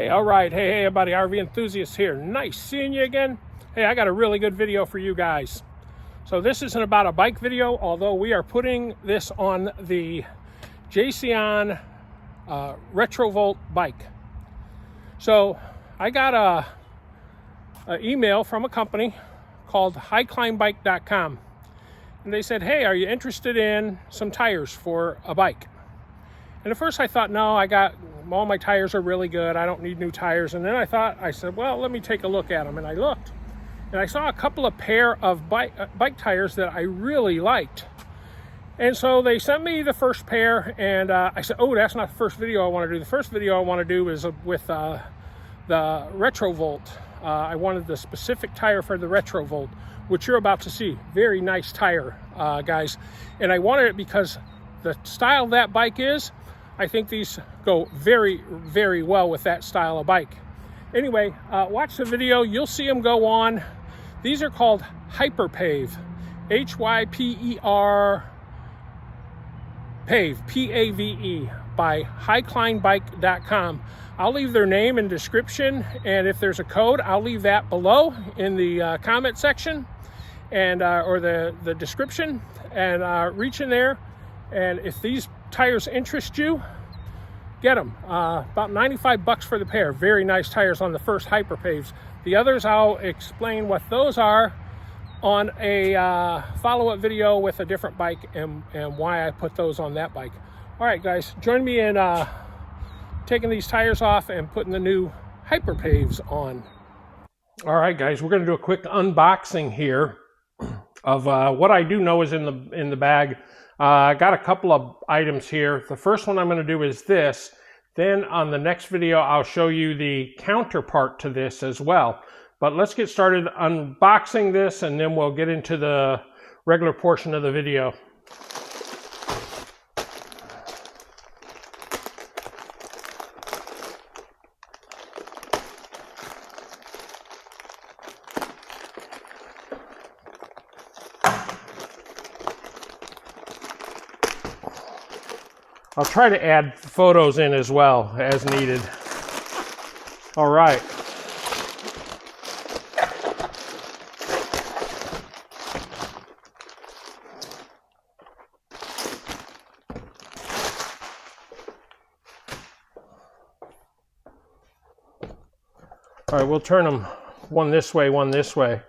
All right. Hey, everybody, RV Enthusiast here. Nice seeing you again. Hey, I got a really good video for you guys. So this isn't about a bike video, although we are putting this on the Jasion Retrovolt bike. So I got a email from a company called HYCLINEBIKE.com. And they said, hey, are you interested in some tires for a bike? And at first I thought, no, all my tires are really good. I don't need new tires. And then I said, well, let me take a look at them. And I looked and I saw a couple of pair of bike tires that I really liked. And so they sent me the first pair, and I said, oh, that's not the first video I want to do. The first video I want to do is with the Retrovolt. I wanted the specific tire for the Retrovolt, which you're about to see. Very nice tire, guys. And I wanted it because the style that bike is, I think these go very, very well with that style of bike. Anyway, watch the video. You'll see them go on. These are called Hyperpave, Hyper Pave, P-A-V-E, by HYCLINEBIKE.com. I'll leave their name and description, and if there's a code, I'll leave that below in the comment section and or the description, and reach in there. And if these tires interest you, get them. About 95 bucks for the pair. Very nice tires on the first Hyperpaves. The others, I'll explain what those are on a follow-up video with a different bike and why I put those on that bike. All right, guys, join me in taking these tires off and putting the new Hyperpaves on. All right, guys, we're going to do a quick unboxing here of what I do know is in the bag. I got a couple of items here. The first one I'm going to do is this. Then on the next video, I'll show you the counterpart to this as well. But let's get started unboxing this, and then we'll get into the regular portion of the video. I'll try to add photos in as well as needed. All right. All right, we'll turn them one this way, one this way.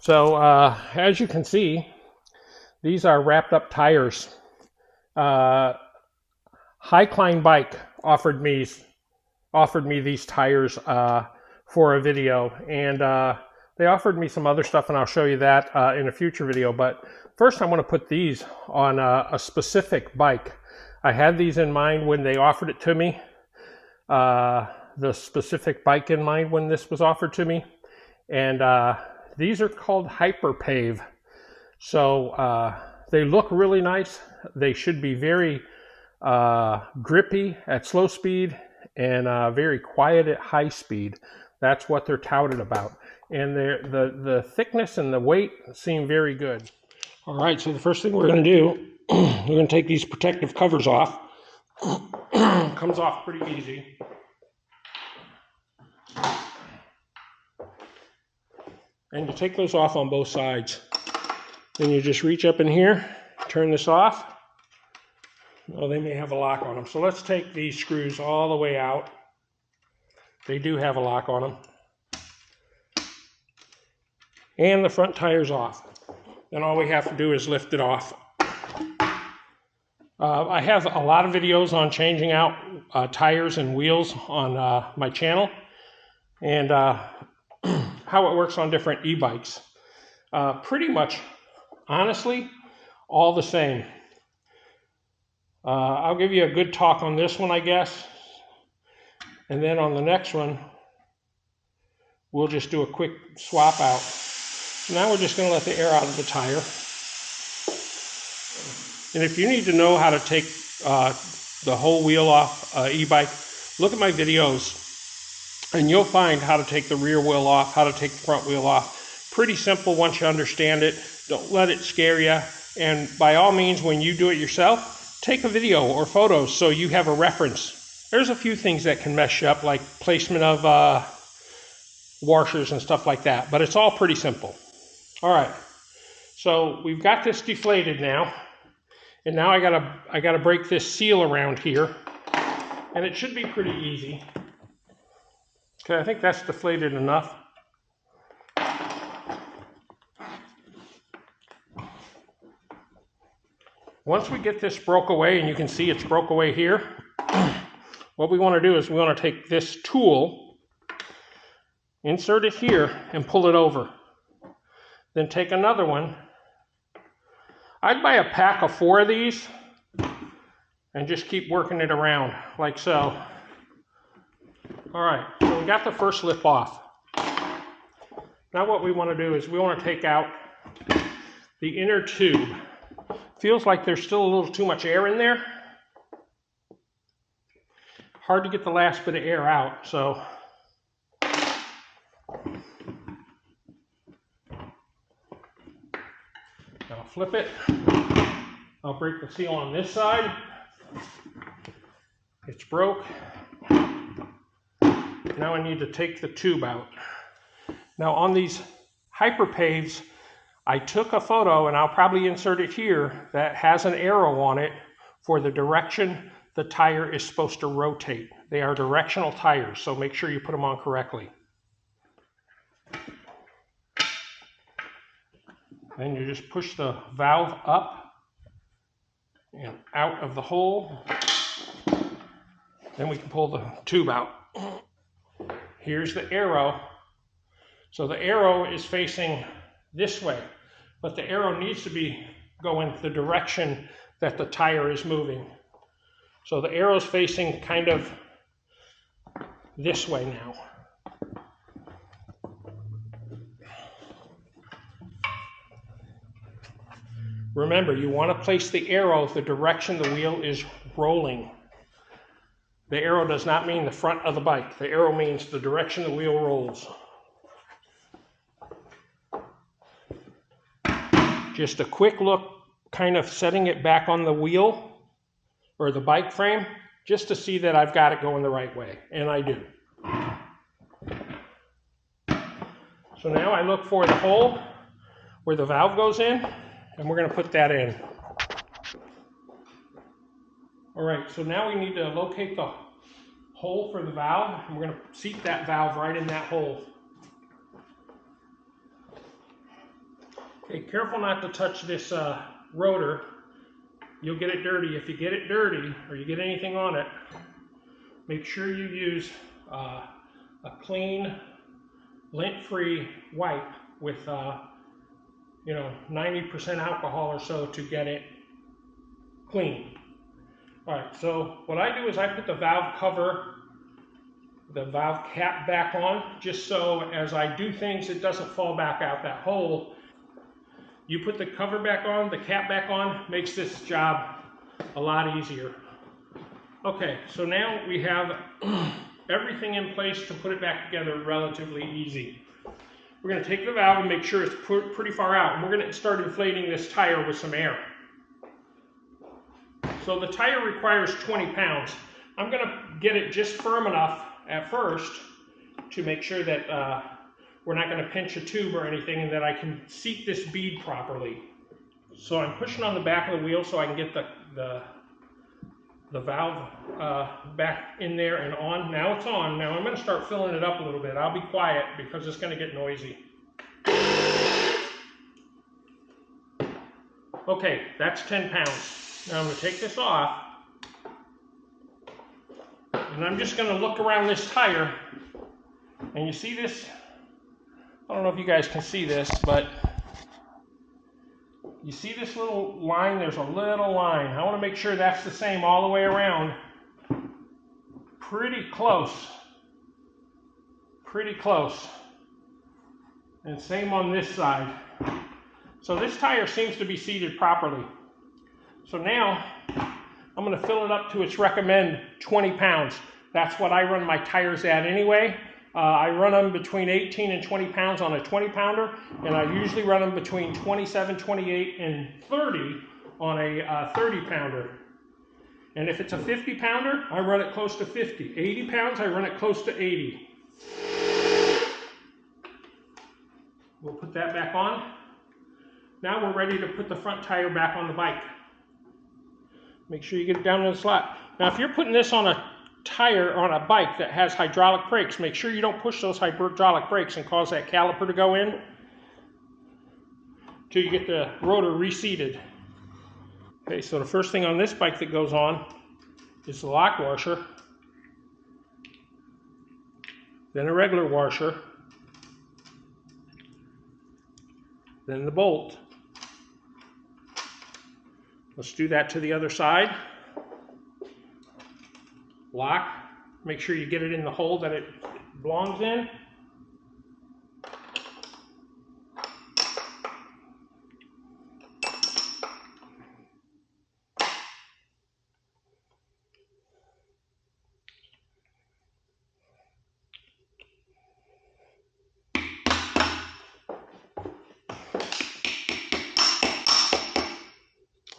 So as you can see, these are wrapped up tires. HYCLINEBIKE offered me these tires for a video, and they offered me some other stuff, and I'll show you that in a future video. But first I want to put these on a specific bike. I had these in mind when they offered it to me, the specific bike in mind when this was offered to me, and these are called Hyperpave. So they look really nice. They should be very grippy at slow speed and very quiet at high speed. That's what they're touted about. And the thickness and the weight seem very good. All right, so the first thing we're going to do, we're going to take these protective covers off. Comes off pretty easy. And you take those off on both sides. Then you just reach up in here, turn this off. Well, they may have a lock on them. So let's take these screws all the way out. They do have a lock on them. And the front tire's off. Then all we have to do is lift it off. I have a lot of videos on changing out tires and wheels on my channel, and how it works on different e-bikes. Pretty much, honestly, all the same. I'll give you a good talk on this one, I guess. And then on the next one, we'll just do a quick swap out. Now we're just going to let the air out of the tire. And if you need to know how to take the whole wheel off e-bike, look at my videos. And you'll find how to take the rear wheel off, how to take the front wheel off. Pretty simple once you understand it. Don't let it scare you. And by all means, when you do it yourself, take a video or photos so you have a reference There's a few things that can mess you up, like placement of washers and stuff like that, but it's all pretty simple. All right, so we've got this deflated now, and now I gotta break this seal around here, and it should be pretty easy. Okay, I think that's deflated enough. Once we get this broke away, and you can see it's broke away here, what we want to do is we want to take this tool, insert it here, and pull it over. Then take another one. I'd buy a pack of 4 of these and just keep working it around like so. All right, so we got the first lip off. Now what we want to do is we want to take out the inner tube. Feels like there's still a little too much air in there. Hard to get the last bit of air out, so. I'll flip it. I'll break the seal on this side. It's broke. Now I need to take the tube out. Now on these Hyperpaves, I took a photo, and I'll probably insert it here, that has an arrow on it for the direction the tire is supposed to rotate. They are directional tires, so make sure you put them on correctly. Then you just push the valve up and out of the hole. Then we can pull the tube out. Here's the arrow. So the arrow is facing this way, but the arrow needs to be going the direction that the tire is moving. So the arrow's facing kind of this way now. Remember, you want to place the arrow the direction the wheel is rolling. The arrow does not mean the front of the bike. The arrow means the direction the wheel rolls. Just a quick look, kind of setting it back on the wheel or the bike frame, just to see that I've got it going the right way, and I do. So now I look for the hole where the valve goes in, and we're going to put that in. All right, so now we need to locate the hole for the valve, and we're going to seat that valve right in that hole. Okay, careful not to touch this rotor. You'll get it dirty. If you get it dirty or you get anything on it, make sure you use a clean, lint-free wipe with 90% alcohol or so to get it clean. All right, so what I do is I put the valve cover, the valve cap back on, just so as I do things, it doesn't fall back out that hole. You put the cover back on, the cap back on, makes this job a lot easier. Okay, so now we have everything in place to put it back together relatively easy. We're going to take the valve and make sure it's pretty far out, and we're going to start inflating this tire with some air. So the tire requires 20 pounds. I'm going to get it just firm enough at first to make sure that we're not going to pinch a tube or anything, and that I can seat this bead properly. So I'm pushing on the back of the wheel so I can get the valve back in there and on. Now it's on. Now I'm going to start filling it up a little bit. I'll be quiet because it's going to get noisy. Okay, that's 10 pounds. Now I'm going to take this off, and I'm just going to look around this tire, and you see this? I don't know if you guys can see this, but you see this little line? There's a little line. I want to make sure that's the same all the way around. Pretty close. Pretty close. And same on this side. So this tire seems to be seated properly. So now I'm going to fill it up to its recommend 20 pounds. That's what I run my tires at anyway. I run them between 18 and 20 pounds on a 20 pounder, and I usually run them between 27, 28, and 30 on a 30 pounder. And if it's a 50 pounder, I run it close to 50. 80 pounds, I run it close to 80. We'll put that back on. Now we're ready to put the front tire back on the bike. Make sure you get it down in the slot. Now if you're putting this on a tire on a bike that has hydraulic brakes, make sure you don't push those hydraulic brakes and cause that caliper to go in until you get the rotor reseated. Okay, so the first thing on this bike that goes on is the lock washer, then a regular washer, then the bolt. Let's do that to the other side. Lock, make sure you get it in the hole that it belongs in.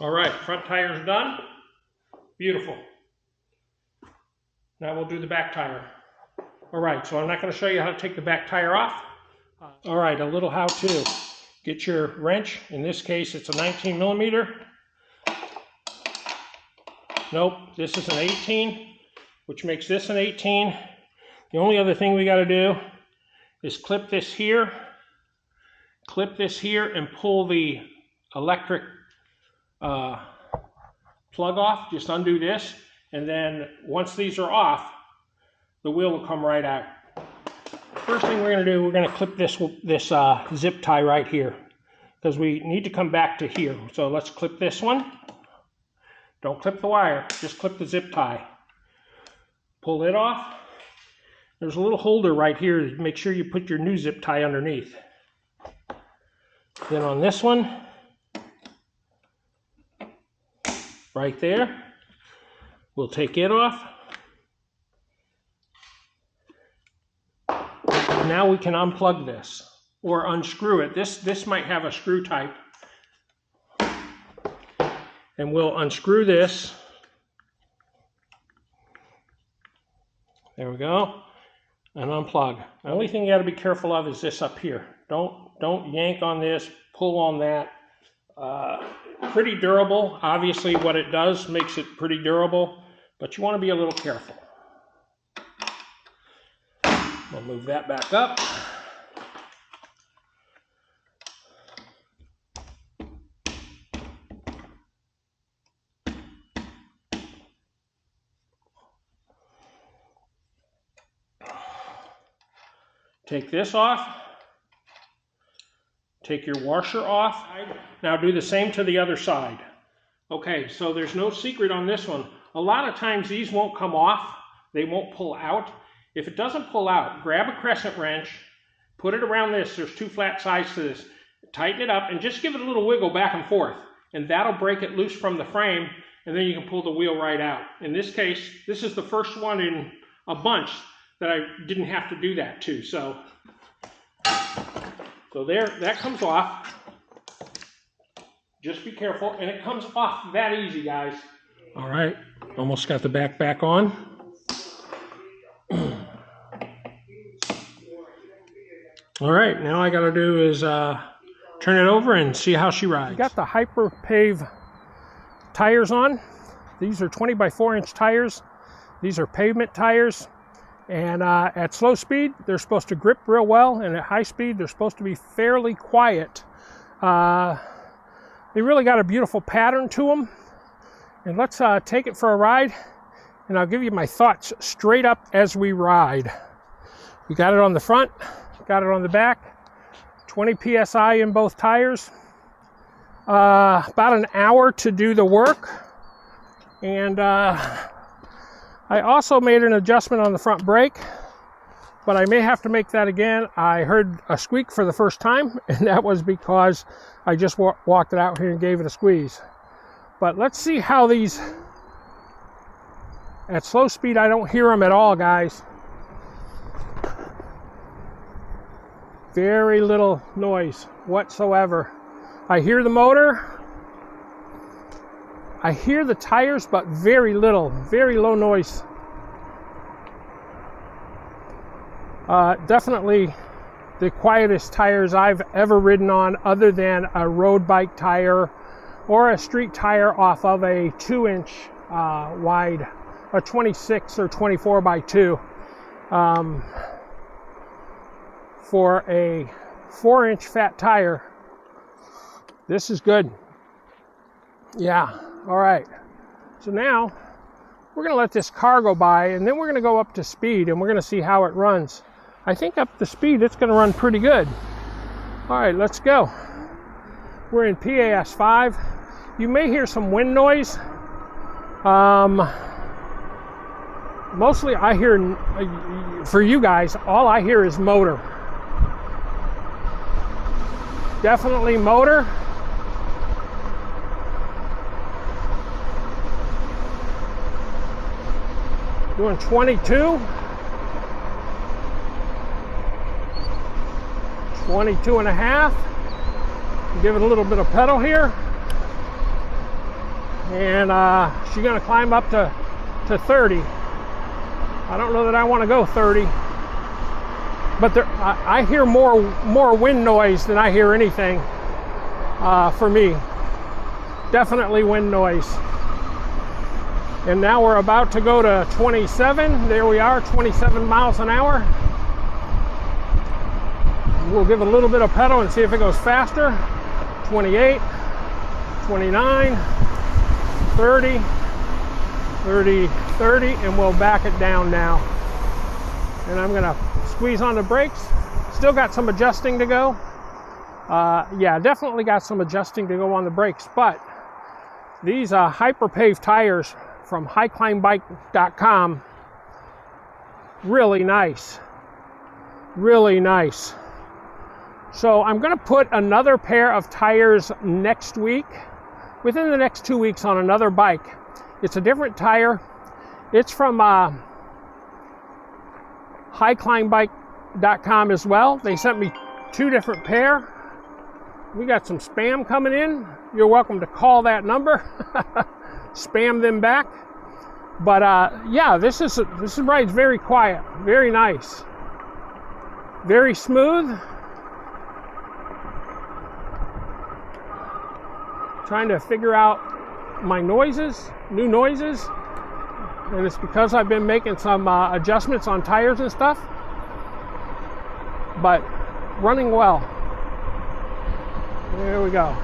All right, front tire's done. Beautiful. Now we'll do the back tire. All right, so I'm not going to show you how to take the back tire off. All right, a little how-to. Get your wrench. In this case, it's a 19 millimeter. Nope, this is an 18, which makes this an 18. The only other thing we got to do is clip this here, and pull the electric plug off. Just undo this, and then once these are off, the wheel will come right out. First thing we're going to do, we're going to clip this zip tie right here, because we need to come back to here. So let's clip this one. Don't clip the wire, just clip the zip tie. Pull it off. There's a little holder right here. Make sure you put your new zip tie underneath. Then on this one, right there, we'll take it off. Now we can unplug this or unscrew it. This might have a screw type. And we'll unscrew this. There we go. And unplug. The only thing you got to be careful of is this up here. Don't yank on this, pull on that. Pretty durable. Obviously what it does makes it pretty durable, but you want to be a little careful. We'll move that back up. Take this off. Take your washer off. Now do the same to the other side. Okay, so there's no secret on this one. A lot of times these won't come off. They won't pull out. If it doesn't pull out, grab a crescent wrench, put it around this. There's two flat sides to this. Tighten it up and just give it a little wiggle back and forth. And that'll break it loose from the frame, and then you can pull the wheel right out. In this case, this is the first one in a bunch that I didn't have to do that to. So there, that comes off. Just be careful, and it comes off that easy, guys. All right, almost got the back on. All right, now I got to do is turn it over and see how she rides. Got the Hyperpave tires on. These are 20 by 4 inch tires. These are pavement tires. And at slow speed, they're supposed to grip real well, and at high speed, they're supposed to be fairly quiet. They really got a beautiful pattern to them. And let's take it for a ride, and I'll give you my thoughts straight up as we ride. We got it on the front, got it on the back, 20 PSI in both tires. About an hour to do the work. And I also made an adjustment on the front brake, but I may have to make that again. I heard a squeak for the first time, and that was because I just walked it out here and gave it a squeeze. But let's see how these, at slow speed, I don't hear them at all, guys. Very little noise whatsoever. I hear the motor. I hear the tires, but very little, very low noise. Definitely the quietest tires I've ever ridden on, other than a road bike tire or a street tire off of a 2-inch wide, a 26 or 24 by 2. For a 4-inch fat tire, this is good. Yeah, all right. So now we're gonna let this car go by, and then we're gonna go up to speed, and we're gonna see how it runs. I think up to speed, it's gonna run pretty good. All right, let's go. We're in PAS 5. You may hear some wind noise. Mostly I hear, for you guys, all I hear is motor. Definitely motor. Doing 22. 22 and a half. Give it a little bit of pedal here. And she's gonna climb up to 30. I don't know that I want to go 30, but I hear more wind noise than I hear anything. For me, definitely wind noise. And now we're about to go to 27. There we are, 27 miles an hour. We'll give it a little bit of pedal and see if it goes faster. 28, 29, 30. 30, 30, and we'll back it down now. And I'm gonna squeeze on the brakes. Still got some adjusting to go. Yeah, definitely got some adjusting to go on the brakes, but these Hyperpave tires from HYCLINEBIKE.com, really nice. Really nice. So I'm gonna put another pair of tires next week, within the next 2 weeks, on another bike. It's a different tire. It's from HYCLINEBIKE.com as well. They sent me 2 different pair. We got some spam coming in. You're welcome to call that number. Spam them back. But yeah, this ride's very quiet, very nice, very smooth. Trying to figure out my noises, new noises, and it's because I've been making some adjustments on tires and stuff, but running well. There we go.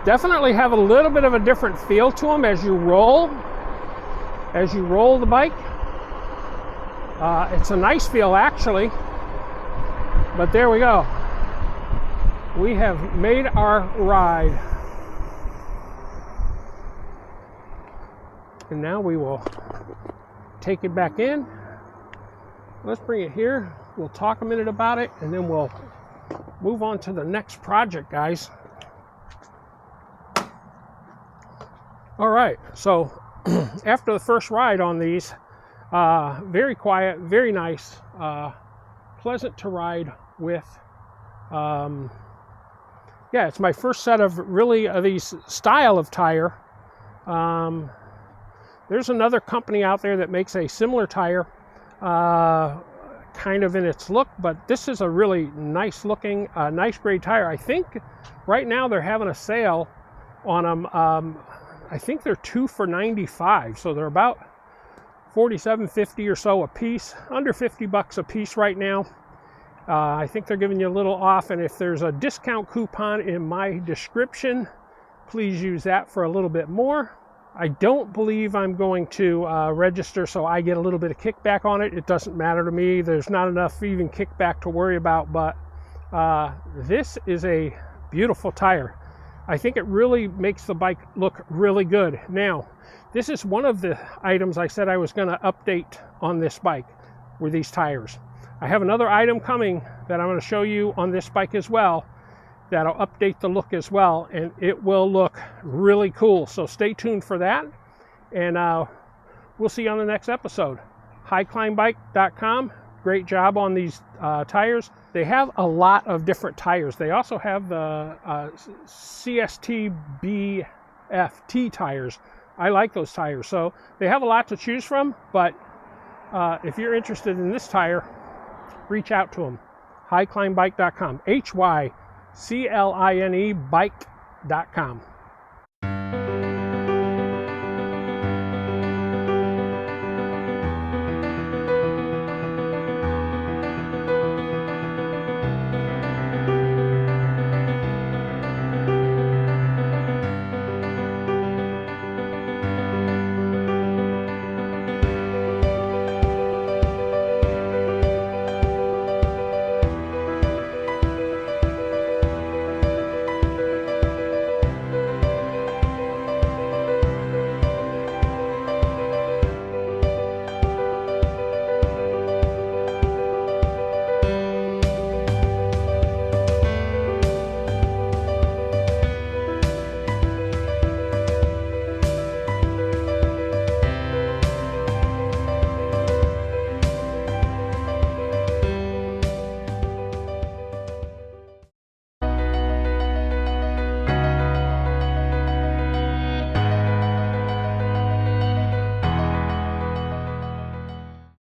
Definitely have a little bit of a different feel to them as you roll the bike. It's a nice feel, actually, but there we go. We have made our ride. And now we will take it back in. Let's bring it here. We'll talk a minute about it, and then we'll move on to the next project, guys. All right, so after the first ride on these, very quiet, very nice, pleasant to ride with. Yeah, it's my first set of really these style of tire. There's another company out there that makes a similar tire, kind of in its look, but this is a really nice looking, nice grade tire. I think right now they're having a sale on them. I think they're 2 for $95, so they're about $47.50 or so a piece, under $50 a piece right now. I think they're giving you a little off, and if there's a discount coupon in my description, please use that for a little bit more. I don't believe I'm going to register, so I get a little bit of kickback on it. It doesn't matter to me. There's not enough even kickback to worry about, but this is a beautiful tire. I think it really makes the bike look really good. Now, this is one of the items I said I was going to update on this bike, were these tires. I have another item coming that I'm going to show you on this bike as well, that'll update the look as well, and it will look really cool. So stay tuned for that, and we'll see you on the next episode. HYCLINEBIKE.com. great job on these tires. They have a lot of different tires. They also have the CST BFT tires. I like those tires. So they have a lot to choose from, but if you're interested in this tire, reach out to them. HYCLINEBIKE.com. HYCLINE bike.com.